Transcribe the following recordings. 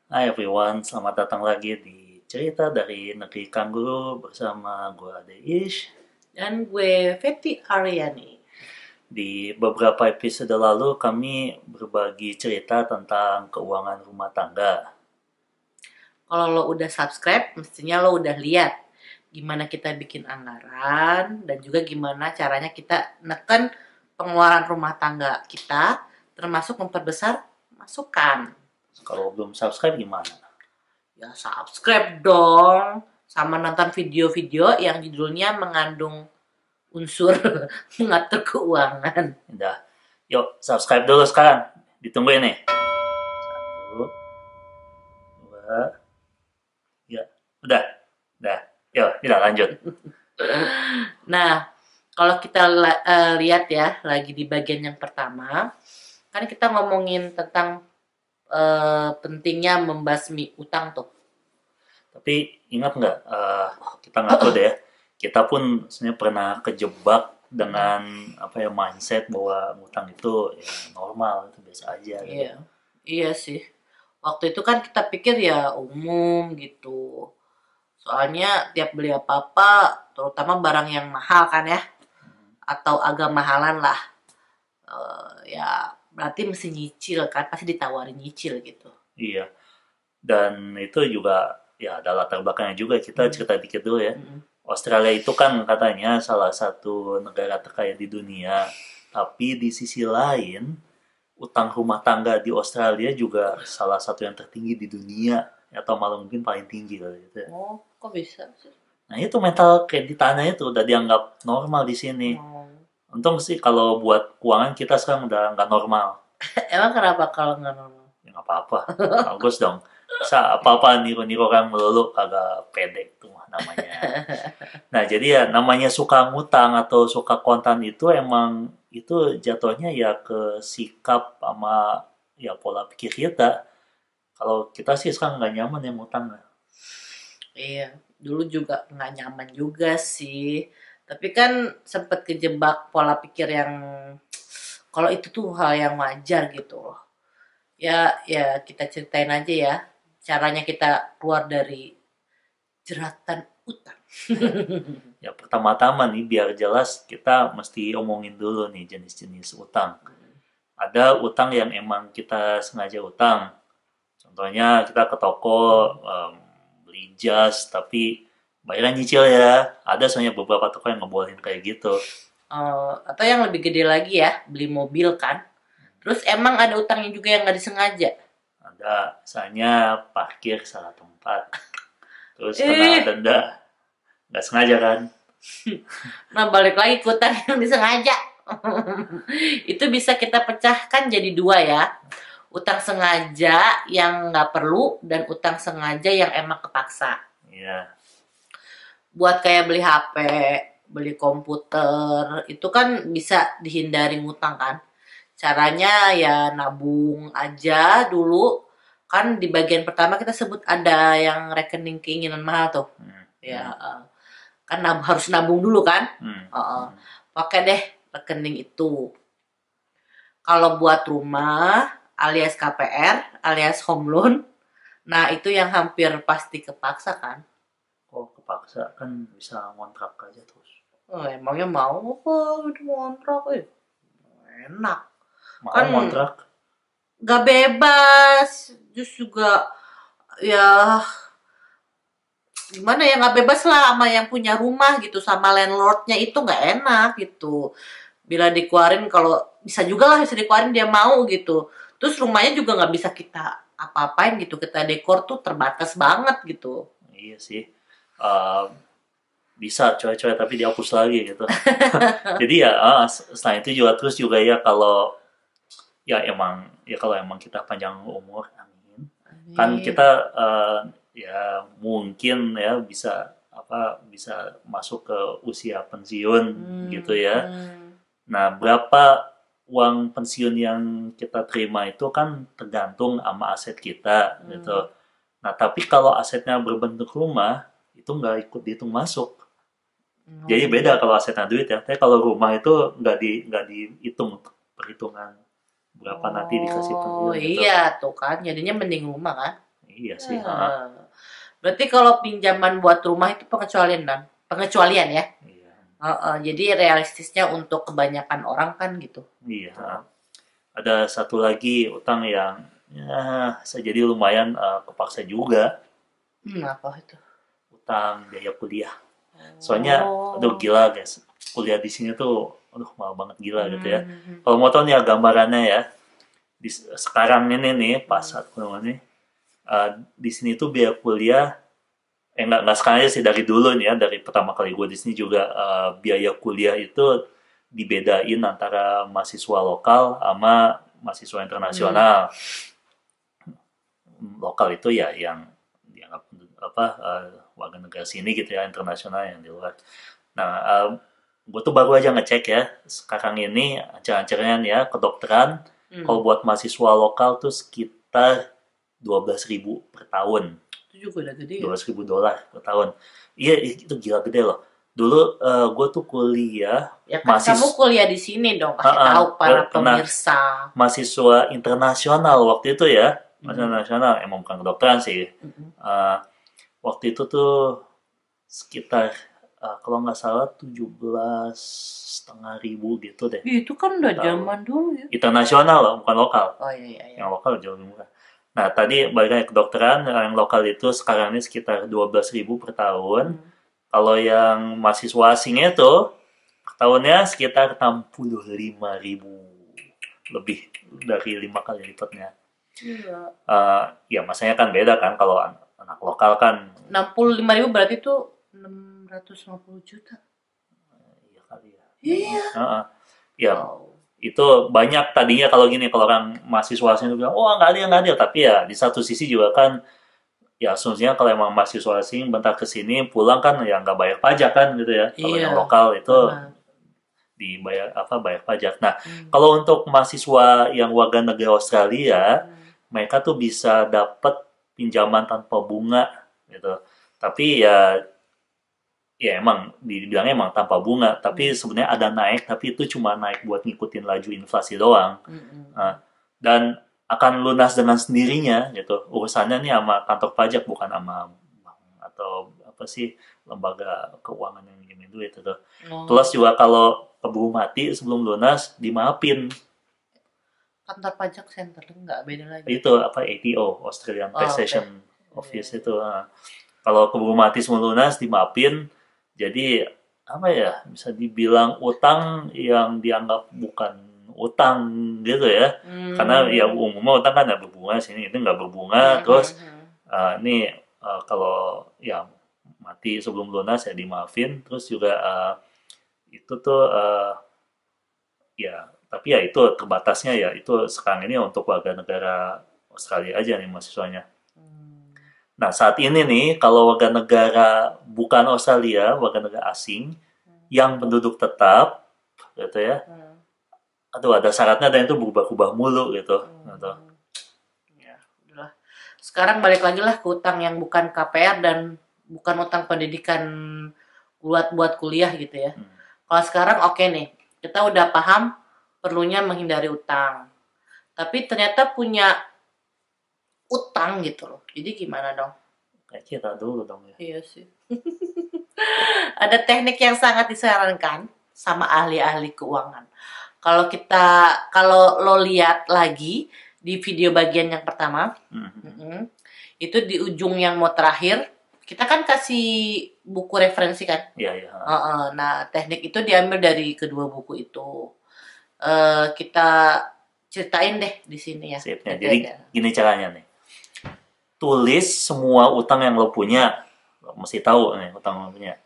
Hai everyone, selamat datang lagi di cerita dari negeri Kangguru bersama gue Deish. Dan gue Fetty Aryani. Di beberapa episode lalu kami berbagi cerita tentang keuangan rumah tangga. Kalau lo udah subscribe, mestinya lo udah lihat gimana kita bikin anggaran dan juga gimana caranya kita neken pengeluaran rumah tangga kita, termasuk memperbesar masukan. Kalau belum subscribe gimana? Ya subscribe dong, sama nonton video-video yang judulnya mengandung unsur mengatur keuangan. Udah, yuk subscribe dulu sekarang. Ditungguin nih. Satu, dua, ya, udah. Yuk, kita lanjut. Nah, kalau kita lihat ya, lagi di bagian yang pertama, kan kita ngomongin tentang pentingnya membasmi utang tuh. Tapi ingat nggak, kita ngaku deh ya, kita pun sebenarnya pernah kejebak dengan apa ya mindset bahwa ngutang itu ya normal, itu biasa aja gitu. Iya, iya sih. Waktu itu kan kita pikir ya umum gitu. Soalnya tiap beli apa-apa, terutama barang yang mahal kan ya, atau agak mahalan lah, ya berarti mesti nyicil kan, pasti ditawarin nyicil gitu. Iya, dan itu juga ya ada latar belakangnya juga, kita Hmm. cerita dikit dulu ya. Hmm. Australia itu kan katanya salah satu negara terkaya di dunia, tapi di sisi lain utang rumah tangga di Australia juga salah satu yang tertinggi di dunia, atau malah mungkin paling tinggi kali gitu ya. Oh, kok bisa sih? Nah itu mental kreditannya itu udah dianggap normal di sini. Oh. Untung sih kalau buat keuangan kita sekarang udah nggak normal. Emang kenapa kalau nggak normal? Ya nggak apa-apa, bagus dong. Sa apa-apa niru-niru orang melulu kagak pede itu mah namanya. Nah jadi ya namanya suka ngutang atau suka kontan itu emang itu jatuhnya ya ke sikap sama ya pola pikir kita. Kalau kita sih sekarang nggak nyaman ya ngutang. Iya, dulu juga nggak nyaman juga sih. Tapi kan sempet kejebak pola pikir yang kalau itu tuh hal yang wajar gitu loh. Ya, ya kita ceritain aja ya. Caranya kita keluar dari jeratan utang. Ya pertama-tama nih biar jelas kita mesti omongin dulu nih jenis-jenis utang. Ada utang yang emang kita sengaja utang. Contohnya kita ke toko beli jas tapi bayarnya nyicil ya. Ada soalnya beberapa toko yang ngebolehin kayak gitu. Atau yang lebih gede lagi ya, beli mobil kan. Terus emang ada utangnya juga yang nggak disengaja. Ada misalnya parkir salah tempat. Terus kena Eh, denda. Nggak sengaja kan? nah balik lagi ke utang yang disengaja. Itu bisa kita pecahkan jadi dua ya. Utang sengaja yang nggak perlu dan utang sengaja yang emang kepaksa. Iya. Buat kayak beli HP, beli komputer, itu kan bisa dihindari ngutang kan. Caranya ya nabung aja dulu. Kan di bagian pertama kita sebut ada yang rekening keinginan mahal tuh. Hmm. Ya, Hmm. kan harus nabung dulu kan. Hmm. Pakai deh rekening itu. Kalau buat rumah alias KPR alias home loan, nah itu yang hampir pasti kepaksa kan. Kok kepaksa kan bisa ngontrak aja terus. Oh, emangnya mau apa itu ngontrak? Enak. Mau Kan ngontrak? nggak bebas. Terus juga ya gimana ya nggak bebas lah sama yang punya rumah gitu sama landlordnya itu nggak enak gitu. Bila dikeluarin kalau bisa juga lah bisa dikeluarin dia mau gitu. Terus rumahnya juga nggak bisa kita apa-apain gitu. Kita dekor tuh terbatas banget gitu. Iya sih. Eh, bisa coy-coy tapi dihapus lagi gitu. Jadi ya selain itu juga terus juga ya kalau kalau emang kita panjang umur, amin. Kan Amin. kita ya mungkin ya bisa masuk ke usia pensiun gitu ya. Hmm. Nah, berapa uang pensiun yang kita terima itu kan tergantung sama aset kita Hmm. gitu. Nah, tapi kalau asetnya berbentuk rumah itu nggak ikut dihitung masuk. Jadi beda Hmm. kalau asetnya duit ya. Tapi kalau rumah itu nggak dihitung untuk perhitungan berapa nanti dikasih Oh pensiun gitu. iya tuh kan jadinya mending rumah kan. Iya sih. Berarti kalau pinjaman buat rumah itu pengecualian dan pengecualian ya. Iya. Jadi realistisnya untuk kebanyakan orang kan gitu. Iya. Ada satu lagi utang yang ya saya jadi lumayan kepaksa juga, Apa itu? utang biaya kuliah. Soalnya aduh gila guys, kuliah di sini tuh aduh mahal banget gila gitu ya. Kalau mau tahu nih ya gambarannya ya, sekarang ini nih pas aku nih di sini tuh biaya kuliah nggak sekarang aja sih, dari dulu nih ya, dari pertama kali gue di sini juga biaya kuliah itu dibedain antara mahasiswa lokal sama mahasiswa internasional. Lokal itu ya yang dianggap warga negara sini gitu ya, internasional yang di luar. Nah, gue tuh baru aja ngecek ya sekarang ini ancang-ancangnya nih ya kedokteran. Kalau buat mahasiswa lokal tuh sekitar 12.000 per tahun. Itu juga udah gede. $12.000 per tahun. Iya itu gila gede loh. Dulu gue tuh kuliah. Ya kan kamu kuliah di sini dong, kasih tahu para pemirsa. Mahasiswa internasional waktu itu ya, mahasiswa nasional, emang bukan kedokteran sih. Waktu itu tuh sekitar kalau nggak salah 17.500 gitu deh. Itu kan udah zaman dulu ya. Internasional loh, bukan lokal. Oh iya. Yang lokal jauh lebih murah. Nah tadi balik lagi kedokteran, yang lokal itu sekarang ini sekitar 12.000 per tahun. Kalau yang mahasiswa asingnya itu tahunnya sekitar 65.000, lebih dari 5 kali lipatnya. Ya masanya kan beda kan, kalau anak lokal kan 65.000 berarti itu 650 juta. Iya kali ya. Iya. Ya itu banyak tadinya kalau gini, kalau orang mahasiswa asing itu bilang nggak adil, tapi ya di satu sisi juga kan ya asumsinya kalau emang mahasiswa asing bentar kesini pulang kan ya nggak bayar pajak kan gitu ya. Kalau yang lokal itu dibayar bayar pajak. Nah kalau untuk mahasiswa yang warga negara Australia, mereka tuh bisa dapat pinjaman tanpa bunga gitu. Tapi ya emang dibilangnya emang tanpa bunga, tapi sebenarnya ada naik, tapi itu cuma naik buat ngikutin laju inflasi doang. Dan akan lunas dengan sendirinya gitu. Urusannya nih sama kantor pajak, bukan sama bank atau apa sih lembaga keuangan yang minjemin duit itu. Plus juga kalau keburu mati sebelum lunas dimaafin. Kantor pajak center nggak beda lagi. Itu ATO, Australian Taxation Office itu. Kalau keburu mati sebelum lunas dimaafin. Jadi bisa dibilang utang yang dianggap bukan utang gitu ya. Karena ya umumnya utang kan ada berbunga, sini itu nggak berbunga. Terus ini kalau ya mati sebelum lunas ya dimaafin. Terus juga itu tuh ya tapi ya itu terbatasnya ya itu sekarang ini untuk warga negara Australia aja nih mahasiswanya. Nah saat ini nih kalau warga negara bukan Australia, warga negara asing yang penduduk tetap gitu ya, ada syaratnya dan itu berubah-ubah mulu gitu. Ya udahlah. Sekarang balik lagi lah ke utang yang bukan KPR dan bukan utang pendidikan buat kuliah gitu ya. Kalau sekarang oke nih, kita udah paham perlunya menghindari utang. Tapi ternyata punya utang gitu loh. Jadi gimana dong? Kayak kita dulu dong ya. Iya sih. Ada teknik yang sangat disarankan sama ahli-ahli keuangan. Kalau lo lihat lagi di video bagian yang pertama, itu di ujung yang mau terakhir, kita kan kasih buku referensi kan? Iya. Nah, teknik itu diambil dari kedua buku itu. Kita ceritain deh di sini ya. Jadi gini caranya nih. Tulis semua utang yang lo punya, lo mesti tahu nih utang lo punya.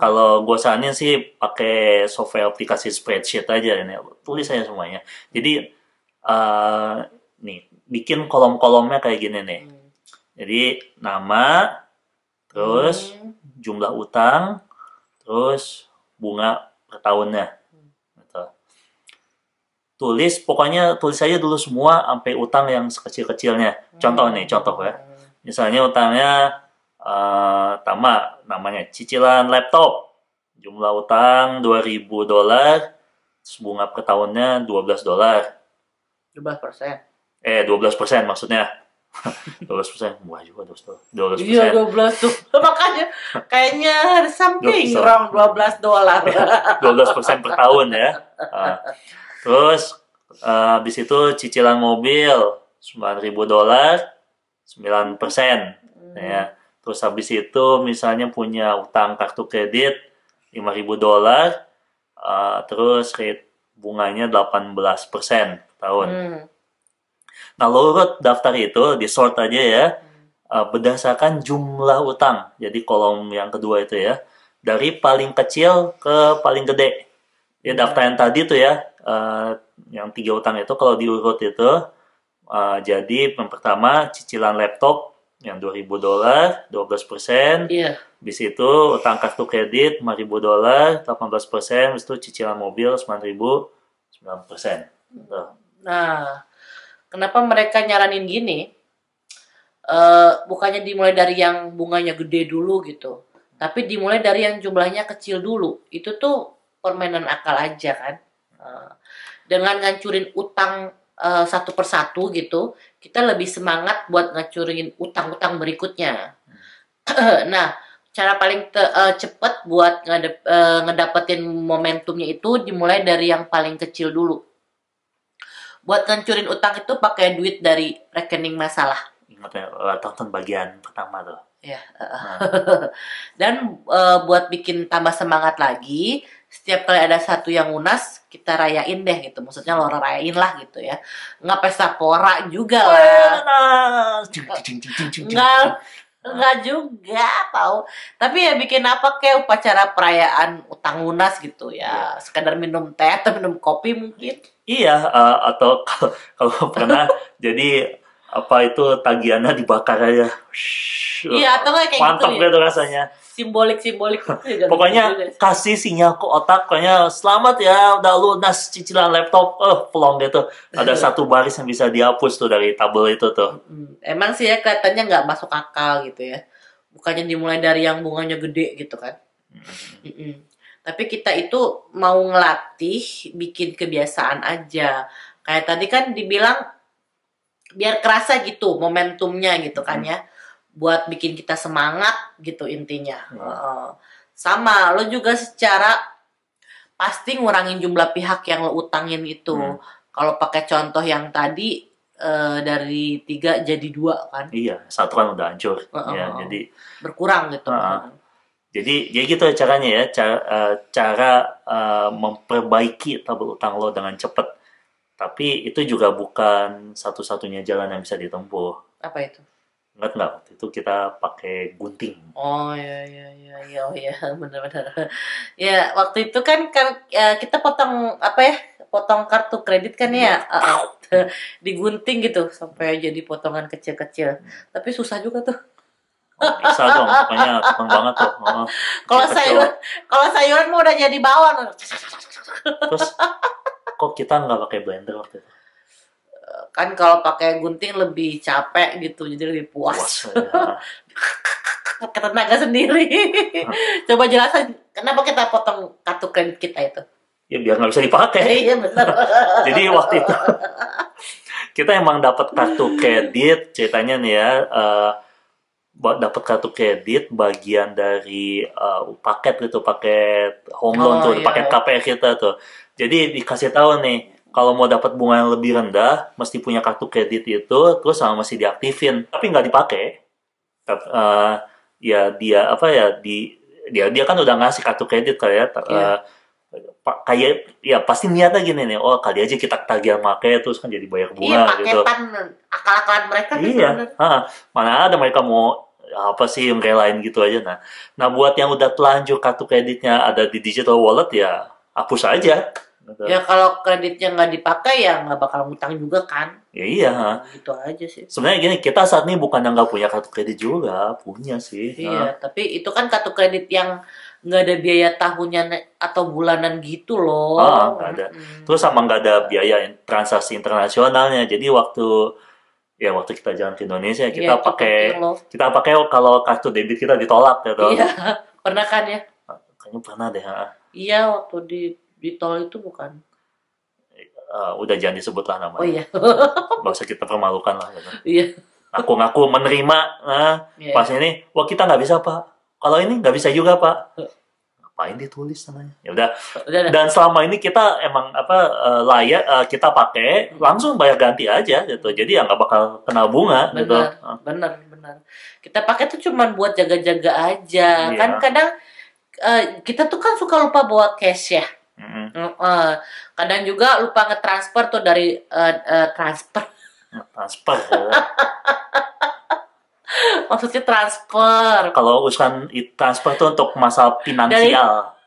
Kalau gue saranin sih pakai software aplikasi spreadsheet aja ini, tulis aja semuanya. Jadi nih bikin kolom-kolomnya kayak gini nih. Jadi nama, terus jumlah utang, terus bunga per tahunnya. Gitu. Pokoknya tulis aja dulu semua sampai utang yang sekecil-kecilnya. Contoh ya. Misalnya utangnya namanya cicilan laptop, jumlah utang $2.000, bunga per tahunnya $12. 12%. 12% maksudnya. 12% murah juga 12%. Iya 12 tuh. Makanya kayaknya something 12%. wrong $12. 12% per tahun ya. Terus habis itu cicilan mobil $9.000 9%. Ya. Terus habis itu misalnya punya utang kartu kredit $5.000, terus rate bunganya 18% per tahun. Nah, lo urut daftar itu, di sort aja ya, berdasarkan jumlah utang. Jadi kolom yang kedua itu ya, dari paling kecil ke paling gede. Ya daftar yang tadi tuh ya, yang 3 utang itu kalau diurut itu, jadi yang pertama cicilan laptop yang $2.000, 12%. Iya. Habis itu utang kartu kredit $5.000, 18%. Habis itu cicilan mobil $9.000, 9%. Nah, kenapa mereka nyaranin gini? Bukannya dimulai dari yang bunganya gede dulu gitu, tapi dimulai dari yang jumlahnya kecil dulu. Itu tuh permainan akal aja kan. Dengan ngancurin utang satu persatu gitu, kita lebih semangat buat ngancurin utang-utang berikutnya. Nah, cara paling cepat buat ngedapetin momentumnya itu dimulai dari yang paling kecil dulu. Buat ngancurin utang itu pakai duit dari rekening masalah. Ingat ya, tonton bagian pertama tuh. Ya. Dan buat bikin tambah semangat lagi, setiap kali ada satu yang lunas, kita rayain deh gitu. Maksudnya lo rayain lah gitu ya. Nggak pesta pora juga lah. Nggak juga tahu. Tapi ya bikin apa kayak upacara perayaan utang lunas gitu ya. Sekadar minum teh atau minum kopi mungkin. Iya, atau kalau pernah jadi apa itu tagihannya dibakar aja. Iya, atau kayak mantap gitu gitu rasanya. Simbolik. Pokoknya kasih sinyal ke otak, pokoknya selamat ya udah lunas cicilan laptop. Plong gitu. Ada satu baris yang bisa dihapus tuh dari tabel itu tuh. Emang sih ya kelihatannya nggak masuk akal gitu ya. Bukannya dimulai dari yang bunganya gede gitu kan. Tapi kita itu mau ngelatih bikin kebiasaan aja. Kayak tadi kan dibilang biar kerasa gitu momentumnya gitu kan ya. Buat bikin kita semangat gitu intinya. Sama, lo juga secara pasti ngurangin jumlah pihak yang lo utangin itu. Kalau pakai contoh yang tadi dari 3 jadi 2 kan. Iya, satu kan udah hancur. Ya, jadi berkurang gitu. Jadi gitu caranya ya, cara memperbaiki tabel utang lo dengan cepat. Tapi itu juga bukan satu-satunya jalan yang bisa ditempuh. Apa itu? Ingat nggak? Waktu itu kita pakai gunting. Oh iya, benar-benar. Ya waktu itu kan kita potong potong kartu kredit kan ya, digunting gitu sampai jadi potongan kecil-kecil. Tapi susah juga tuh. Bisa dong, pokoknya temen banget tuh. Kalau sayuran mau udah jadi bawang. Terus kok kita nggak pakai blender waktu itu? Kan kalau pakai gunting lebih capek gitu, jadi lebih puas. Tenaga sendiri. Coba jelasin kenapa kita potong kartu kredit kita itu? Ya biar nggak bisa dipakai. Iya benar. Jadi waktu itu kita emang dapat kartu kredit, ceritanya nih ya. Dapat kartu kredit bagian dari paket home loan tuh, paket KPR kita tuh. Jadi dikasih tahu nih, kalau mau dapat bunga yang lebih rendah, mesti punya kartu kredit itu, terus sama masih diaktifin, tapi nggak dipakai. Ya dia kan udah ngasih kartu kredit kayak kayak ya pasti niatnya gini nih, kali aja kita tagihan pakai terus kan jadi bayar bunga gitu. Iya, paketan akal-akalan mereka. Iya, mana ada mereka mau apa sih yang relain gitu aja. Nah buat yang udah telanjur kartu kreditnya ada di digital wallet ya hapus aja gitu. Ya kalau kreditnya nggak dipakai ya nggak bakal ngutang juga kan. Ya iya, gitu aja sih sebenarnya gini, kita saat ini bukan yang nggak punya kartu kredit juga, punya sih. Iya, tapi itu kan kartu kredit yang nggak ada biaya tahunan atau bulanan gitu loh. Nggak ada. Terus sama nggak ada biaya transaksi internasionalnya. Jadi waktu kita jalan ke Indonesia kita pakai kalau kartu debit kita ditolak gitu. Iya, pernah kan ya? Kayaknya pernah deh. Iya, waktu di tol itu bukan. Udah jangan disebut lah namanya. Oh iya. Nggak usah kita permalukan lah gitu. Iya. ngaku-ngaku menerima, Iya. pas ini, wah kita nggak bisa Pak, kalau ini nggak bisa juga Pak, ngapain ditulis namanya? Ya udah. Udah. Dan selama ini kita emang layak, kita pakai langsung bayar ganti aja gitu, jadi ya nggak bakal kena bunga gitu. Bener. Kita pakai tuh cuman buat jaga-jaga aja. Iya. Kan kadang kita tuh kan suka lupa bawa cash ya. Kadang juga lupa ngetransfer tuh dari transfer. Transfer. Maksudnya transfer. Kalau urusan transfer tuh untuk masalah finansial.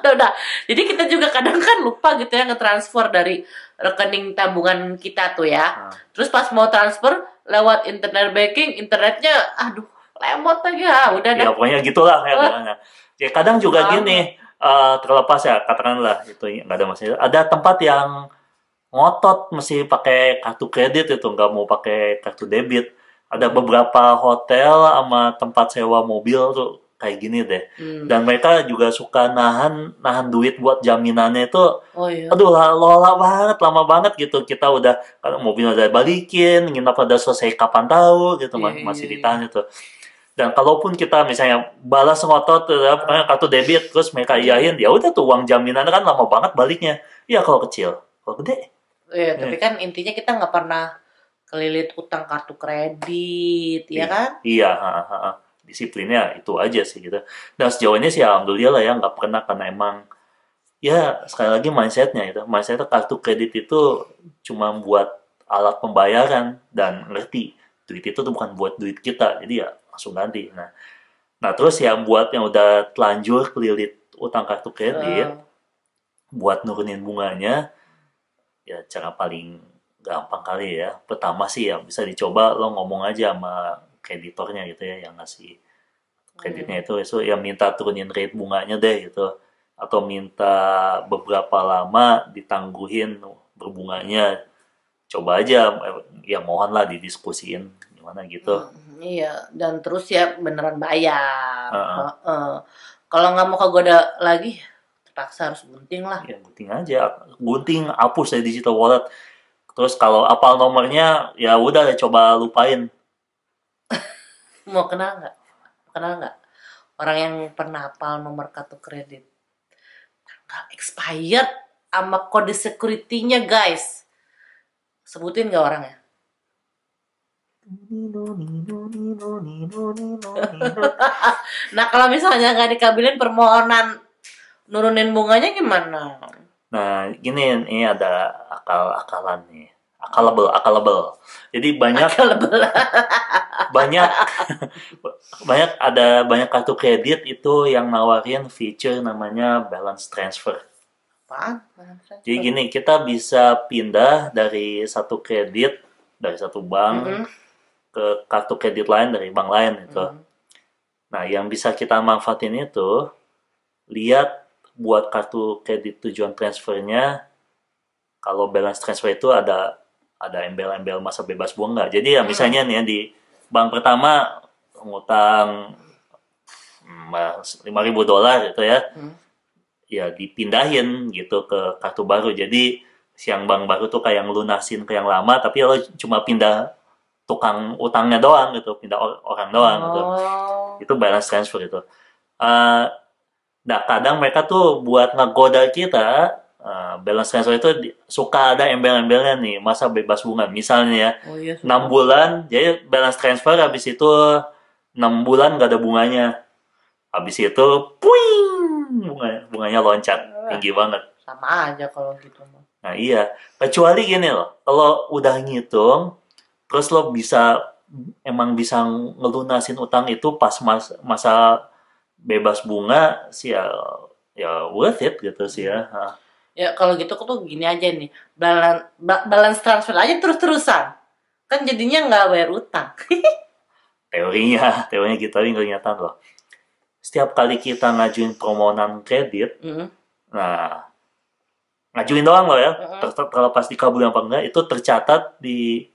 Udah. Jadi kita juga kadang kan lupa gitu ya ngetransfer dari rekening tabungan kita tuh ya. Terus pas mau transfer lewat internet banking, internetnya aduh lemot lagi ya. Udah Ya pokoknya gitulah ya kadang. Ya kadang juga gini, terlepas ya katakanlah itu nggak ada masalah. Ada tempat yang ngotot mesti pakai kartu kredit itu, nggak mau pakai kartu debit. Ada beberapa hotel sama tempat sewa mobil tuh kayak gini deh. Dan mereka juga suka nahan duit buat jaminannya itu. Oh iya. Aduh lama banget gitu. Kita udah mobilnya udah balikin, nginap udah selesai kapan tahu gitu, masih ditahan itu. Dan kalaupun kita misalnya balas ngotot kartu debit terus mereka iyain, ya udah tuh uang jaminan kan lama banget baliknya. Iya kalau kecil, kalau gede. Iya, tapi kan intinya kita nggak pernah kelilit utang kartu kredit, ya kan? Iya, disiplinnya itu aja sih gitu. Dan sejauh ini sih alhamdulillah ya nggak pernah, karena emang ya sekali lagi mindsetnya itu, kartu kredit itu cuma buat alat pembayaran dan ngerti duit itu tuh bukan buat duit kita, jadi ya langsung ganti. Nah terus yang buat yang udah telanjur kelilit utang kartu kredit, buat nurunin bunganya, ya cara paling gampang kali ya. Pertama sih ya bisa dicoba lo ngomong aja sama kreditornya gitu ya, yang ngasih kreditnya itu ya minta turunin rate bunganya deh gitu, atau minta beberapa lama ditangguhin berbunganya. Coba aja ya, mohon lah didiskusiin gimana gitu. Iya, dan terus ya beneran bayar. Kalau nggak mau kegoda lagi, terpaksa harus gunting lah. Ya gunting aja, hapus dari digital wallet. Terus kalau apal nomornya ya udah coba lupain. Mau kenal nggak orang yang pernah hafal nomor kartu kredit nggak expired sama kode security-nya guys? Sebutin nggak orangnya? Nah kalau misalnya nggak dikabulin permohonan nurunin bunganya gimana? Nah ini ada akal-akalan nih. Akalable. Jadi banyak kartu kredit itu yang nawarin feature namanya balance transfer. Apaan? Jadi gini, kita bisa pindah dari satu kredit dari satu bank ke kartu kredit lain dari bank lain itu. Nah, yang bisa kita manfaatin itu, lihat buat kartu kredit tujuan transfernya, kalau balance transfer itu ada embel-embel masa bebas bunga. Jadi ya misalnya nih ya, di bank pertama ngutang $5.000 gitu ya, ya dipindahin gitu ke kartu baru. Jadi yang bank baru tuh kayak ngelunasin ke yang lama, tapi lo cuma pindah tukang utangnya doang gitu, pindah orang doang gitu. Itu balance transfer itu. Nah kadang mereka tuh buat ngegoda kita, balance transfer itu suka ada embel-embelnya nih, masa bebas bunga misalnya ya. 6 bulan, jadi balance transfer habis itu 6 bulan gak ada bunganya. Habis itu puing, bunganya loncat tinggi banget. Sama aja kalau gitu. Nah iya, kecuali gini loh, kalau udah ngitung terus lo emang bisa ngelunasin utang itu pas masa bebas bunga sih, ya worth it gitu sih ya. Ya kalau gitu aku tuh gini aja nih, balance transfer aja terus-terusan, kan jadinya nggak bayar utang. teorinya gitu, tapi nggak kenyataan loh. Setiap kali kita ngajuin permohonan kredit, nah ngajuin doang loh ya, terlepas dikabulin apa enggak, itu tercatat di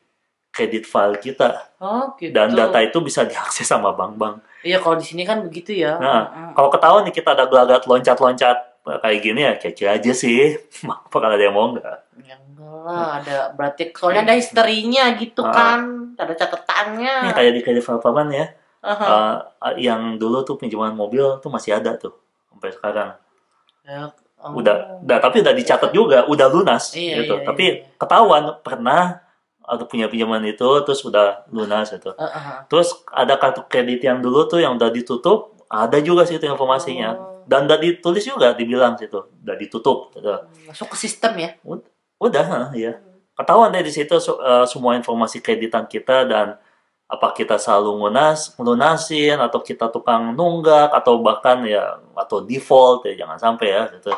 kredit file kita. Gitu. Dan data itu bisa diakses sama bank-bank. Iya kalau di sini kan begitu ya. Nah kalau ketahuan nih kita ada gelagat loncat-loncat kayak gini ya kece aja sih. Bakal ada yang mau nggak? Ya enggak lah, ada berarti soalnya ada historinya gitu kan, ada Ini catatannya. kayak di kredit Paman ya. Aha. Yang dulu tuh pinjaman mobil tuh masih ada tuh sampai sekarang. Ya, Tapi udah dicatat juga, udah lunas Iya, gitu. iya, Tapi iya. ketahuan pernah atau punya pinjaman itu terus udah lunas gitu. Terus ada kartu kredit yang dulu tuh yang udah ditutup, ada juga sih itu informasinya. Dan udah ditulis juga, dibilang situ, udah ditutup gitu. Masuk ke sistem ya. Udah, ya. Ketahuan deh di situ semua informasi kreditan kita dan apa kita selalu ngelunasin atau kita tukang nunggak atau bahkan ya atau default ya jangan sampai ya gitu.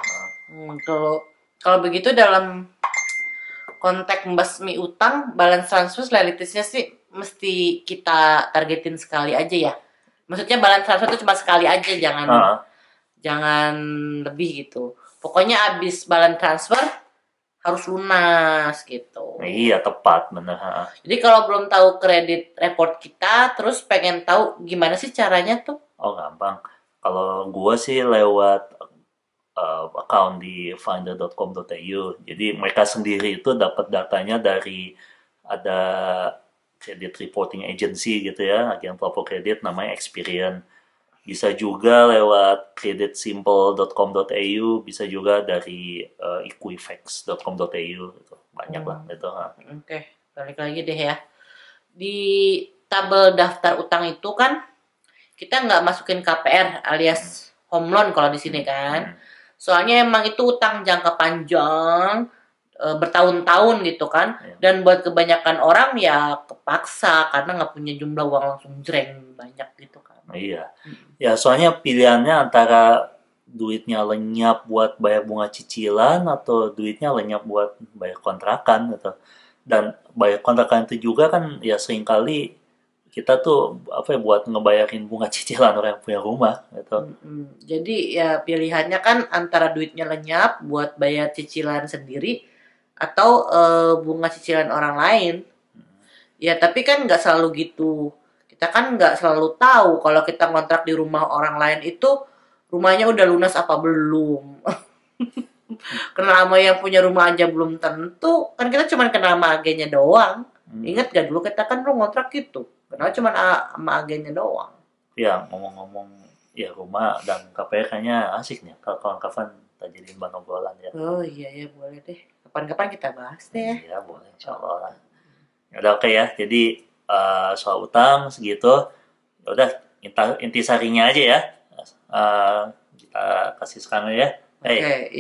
Kalau begitu dalam konteks membasmi utang, balance transfer realitasnya sih mesti kita targetin sekali aja ya. Maksudnya balance transfer itu cuma sekali aja, jangan lebih gitu. Pokoknya abis balance transfer harus lunas gitu. Iya, tepat bener. Jadi kalau belum tahu kredit report kita, terus pengen tahu gimana sih caranya tuh? Oh, gampang. Kalau gua sih lewat account di finder.com.au. Jadi mereka sendiri itu dapat datanya dari ada credit reporting agency gitu ya, agen pelapor kredit namanya Experian. Bisa juga lewat creditsimple.com.au, bisa juga dari equifax.com.au gitu. Banyak lah itu. Oke, balik lagi deh ya. Di tabel daftar utang itu kan kita nggak masukin KPR alias home loan kalau di sini kan. Soalnya emang itu utang jangka panjang, bertahun-tahun gitu kan. Dan buat kebanyakan orang ya kepaksa karena nggak punya jumlah uang langsung jreng banyak gitu kan. Iya. Ya soalnya pilihannya antara duitnya lenyap buat bayar bunga cicilan atau duitnya lenyap buat bayar kontrakan gitu. Dan bayar kontrakan itu juga kan ya seringkali kita tuh buat ngebayarin bunga cicilan orang yang punya rumah gitu. Jadi ya pilihannya kan antara duitnya lenyap buat bayar cicilan sendiri atau bunga cicilan orang lain. Ya tapi kan nggak selalu gitu. Kita kan nggak selalu tahu kalau kita ngontrak di rumah orang lain itu rumahnya udah lunas apa belum. Kenal sama yang punya rumah aja belum tentu. Kan kita cuma kenal sama agennya doang. Ingat gak dulu kita kan ngontrak gitu. Kenal cuma sama agennya doang. Ya ngomong-ngomong ya rumah dan KPR kayaknya asik nih kalau kawan-kawan tak jadiin bahan obrolan ya. Oh iya ya boleh deh. Kapan-kapan kita bahas deh ya. Iya boleh insyaallah. Ya udah oke ya. Jadi soal utang segitu. Ya udah intisarinya aja ya. Kita kasih sekarang ya. Oke,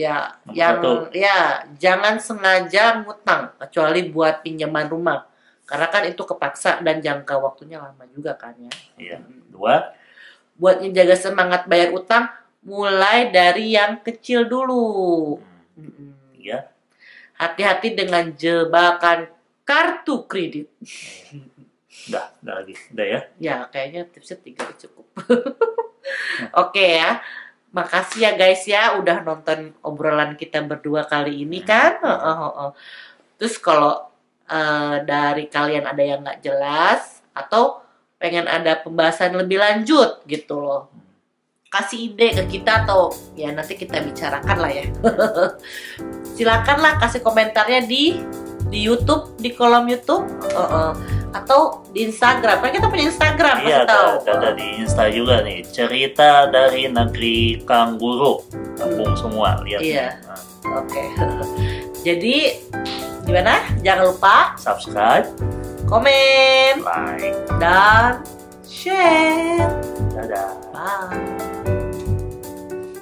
ya jangan sengaja ngutang kecuali buat pinjaman rumah. Karena kan itu kepaksa dan jangka waktunya lama juga kan ya. Iya. 2, buat menjaga semangat bayar utang, mulai dari yang kecil dulu. 3, hati-hati dengan jebakan kartu kredit. Udah lagi. Udah ya. Ya, kayaknya tipsnya 3 cukup. Oke ya. Makasih ya guys ya udah nonton obrolan kita berdua kali ini kan. Terus kalau dari kalian ada yang nggak jelas atau pengen ada pembahasan lebih lanjut gitu loh, kasih ide ke kita atau ya nanti kita bicarakan lah ya. Silakanlah kasih komentarnya di YouTube, di kolom YouTube atau di Instagram. Kan kita punya Instagram, iya, tahu. ada di Insta juga nih. Cerita dari negeri Kangguru. Kampung semua, lihat. Iya. Oke. Jadi gimana? Jangan lupa subscribe, komen, like, dan share. dadah. Bye.